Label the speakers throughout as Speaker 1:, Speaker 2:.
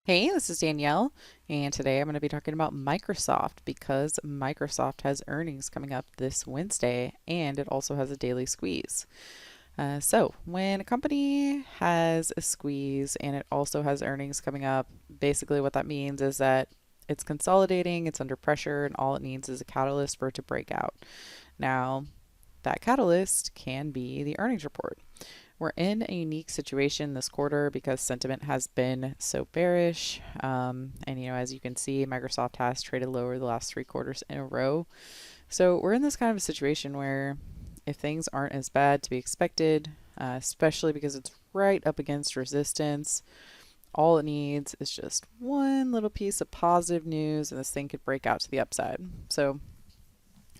Speaker 1: Hey, this is Danielle, and today I'm going to be talking about Microsoft because Microsoft has earnings coming up this Wednesday and it also has a daily squeeze. So, when a company has a squeeze and it also has earnings coming up, basically what that means is that it's consolidating, it's under pressure, and all it needs is a catalyst for it to break out. Now, that catalyst can be the earnings report. We're in a unique situation this quarter because sentiment has been so bearish. As you can see, Microsoft has traded lower the last 3 quarters in a row. So we're in this kind of a situation where if things aren't as bad to be expected, especially because it's right up against resistance, all it needs is just one little piece of positive news and this thing could break out to the upside. So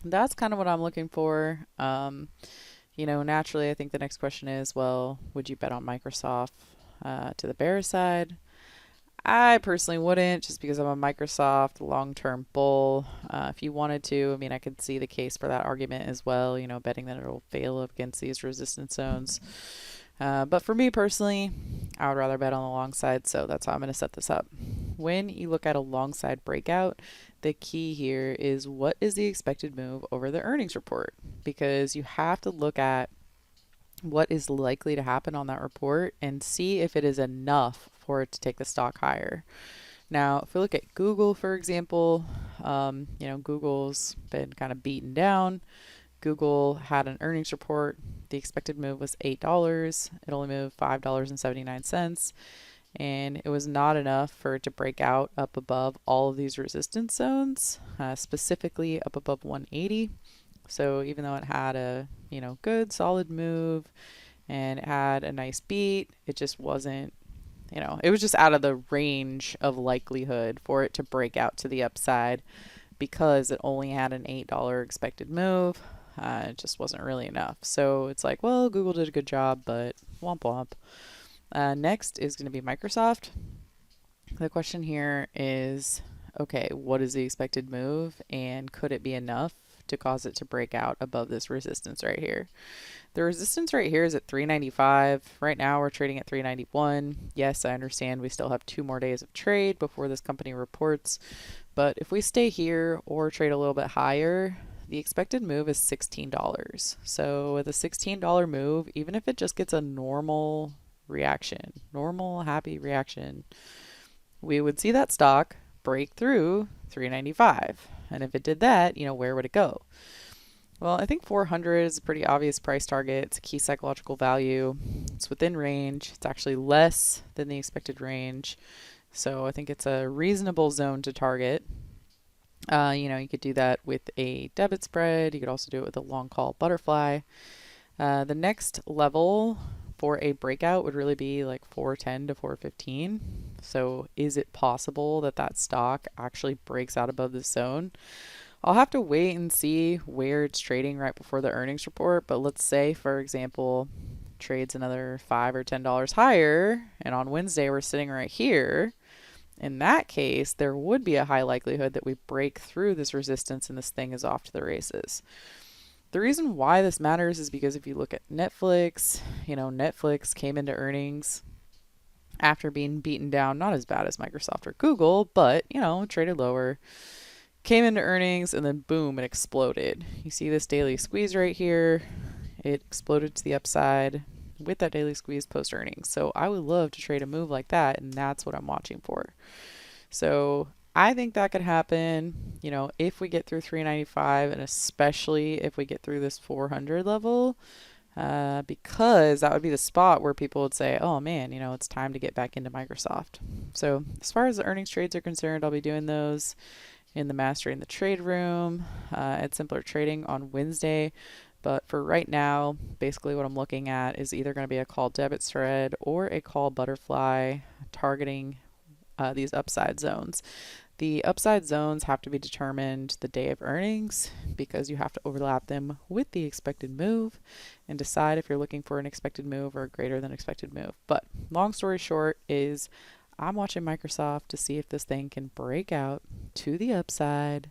Speaker 1: that's kind of what I'm looking for. Naturally, I think the next question is, well, would you bet on Microsoft to the bear side? I personally wouldn't, just because I'm a Microsoft long-term bull. If you wanted to, I mean, I could see the case for that argument as well, betting that it'll fail up against these resistance zones. But for me personally, I would rather bet on the long side, so that's how I'm going to set this up. When you look at a long side breakout, the key here is what is the expected move over the earnings report? Because you have to look at what is likely to happen on that report and see if it is enough for it to take the stock higher. Now, if we look at Google, for example, Google's been kind of beaten down. Google had an earnings report. The expected move was $8. It only moved $5.79, and it was not enough for it to break out up above all of these resistance zones, specifically up above 180. So even though it had a good solid move and it had a nice beat, it just wasn't, it was just out of the range of likelihood for it to break out to the upside because it only had an $8 expected move. It just wasn't really enough. So it's like, well, Google did a good job, but womp womp. Next is going to be Microsoft. The question here is, okay, what is the expected move and could it be enough to cause it to break out above this resistance right here? The resistance right here is at 395. Right now we're trading at 391. Yes, I understand we still have 2 more days of trade before this company reports, but if we stay here or trade a little bit higher, the expected move is $16. So with a $16 move, even if it just gets a normal reaction, normal happy reaction, we would see that stock break through 395. And if it did that, where would it go? Well, I think 400 is a pretty obvious price target. It's a key psychological value. It's within range. It's actually less than the expected range. So I think it's a reasonable zone to target. You could do that with a debit spread. You could also do it with a long call butterfly. The next level for a breakout would really be like 410 to 415. So is it possible that that stock actually breaks out above this zone? I'll have to wait and see where it's trading right before the earnings report. But let's say, for example, trades another $5 or $10 higher, and on Wednesday we're sitting right here. In that case, there would be a high likelihood that we break through this resistance and this thing is off to the races. The reason why this matters is because if you look at Netflix, Netflix came into earnings after being beaten down, not as bad as Microsoft or Google, but, traded lower, came into earnings, and then boom, it exploded. You see this daily squeeze right here. It exploded to the upside with that daily squeeze post earnings. So I would love to trade a move like that, and that's what I'm watching for. So I think that could happen, if we get through 395, and especially if we get through this 400 level, because that would be the spot where people would say, oh man, it's time to get back into Microsoft. So as far as the earnings trades are concerned, I'll be doing those in the Mastering the Trade room at Simpler Trading on Wednesday. But for right now, basically what I'm looking at is either going to be a call debit spread or a call butterfly targeting these upside zones. The upside zones have to be determined the day of earnings because you have to overlap them with the expected move and decide if you're looking for an expected move or a greater than expected move. But long story short is I'm watching Microsoft to see if this thing can break out to the upside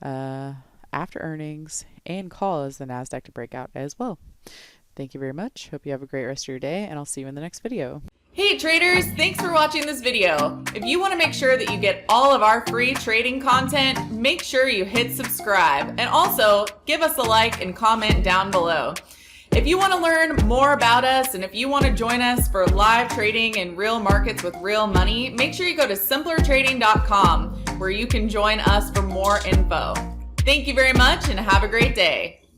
Speaker 1: after earnings and cause the NASDAQ to break out as well. Thank you very much. Hope you have a great rest of your day, and I'll see you in the next video.
Speaker 2: Hey traders, thanks for watching this video. If you want to make sure that you get all of our free trading content, make sure you hit subscribe and also give us a like and comment down below. If you want to learn more about us and if you want to join us for live trading in real markets with real money, make sure you go to simplertrading.com where you can join us for more info. Thank you very much and have a great day.